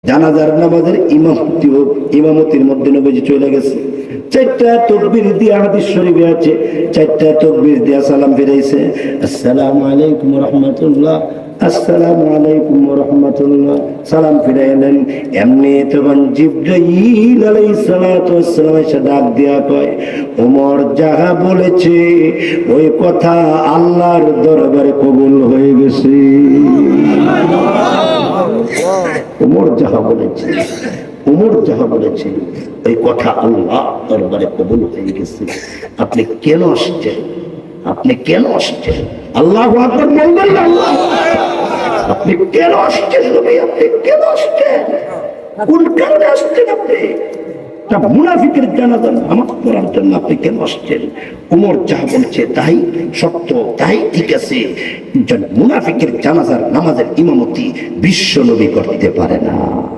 জানাজার নামাজের ইমামতির মধ্যে নবীজি চলে গেছে। 4টা তাকবীর দিয়া হাদিস শরীফে আছে, 4টা তাকবীর দিয়া সালাম ফিরাইছে, আসসালামু আলাইকুম ওয়া রাহমাতুল্লাহ, আসসালামু আলাইকুম ওয়া রাহমাতুল্লাহ, সালাম ফিরাইলেন। এমনি তখন জিবরাইল আলাইহিস সালাতু ওয়াস সালাম এসে ডাক দিয়া কয়, ওমর যাহা বলেছে ওই কথা আল্লাহর দরবারে কবুল হয়ে গেছে। ওমর যাহা বলেছে, ওমর যাহা বলেছে এই কথা আল্লাহ দরবারে কবুল হয়ে গেছে। আপনি কেন আসছেন? আপনি কেন আসছেন? আল্লাহু আকবার বলবেন না? আল্লাহ, আপনি কেন আসছেন? আপনি কেন আসছেন? কোন কারণে আসছেন? আপনি মুনাফিকের জানাজার নামাজ পড়ার জন্য আপনি কেন আসছেন? ওমর যা বলছে তাই সত্য, তাই ঠিক আছে। মুনাফিকের জানাজার নামাজের ইমামতি বিশ্ব নবী করতে পারে না।